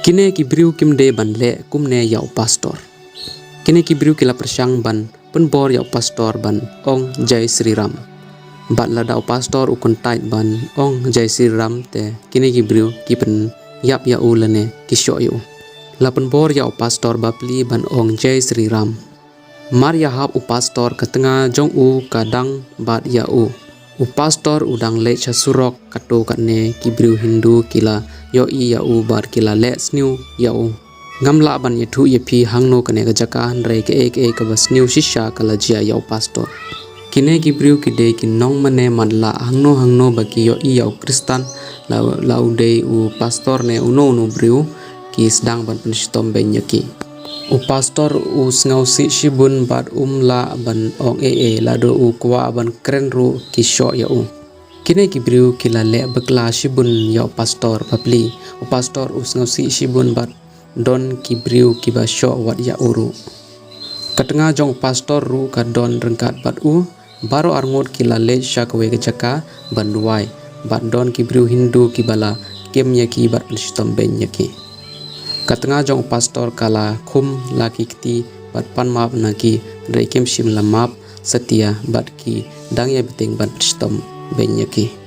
Kine ki briu kim de ban le kumne yau pastor. Kine ki briu kila persang ban penbor yau pastor ban ong Jai Sri Ram. Bat la dau pastor ukun tait ban ong Jai Sri Ram te kine ki briu ki pen yap ya u lene ki Shoh yu. La penbor yau pastor bapli ban ong Jai Sri Ram. Mar ya hap u pastor ka tengah jong u kadang bat ya u. U pastor udang le cha surok kato katne ki briu Hindu kila yo i ya u bar kila le sniu ya u. Ngamla ban ye thu ye phi hangno kane ka jaka re ke ek ka bas sniu shisha kala jia ya u pastor. Kine ki briu ki de ki nong mane manla hangno baki yo i ya u Kristan la u de u pastor ne uno briu ki sedang ban pensitom ben yaki. U pastor u ngau si shibun bat la ban ong la do u kwa ban kren ru ki Shoh ya u. Kine ki briu kila le bekla shibun ya pastor papli. U pastor u ngau si shibun bat don ki briu ki ba Shoh wat ya uru. Katengah jong pastor ru ka don rengkat bat u baro arngot kila le shakwe ke jaka ban duai bat don ki briu Hindu ki bala kem yaki bat pensitom ben yaki. Katengah jong pastor kala khum laki kiti bat pan map naki reikem shim lamap setia bat ki dang ya beting bat pensitom ben yaki.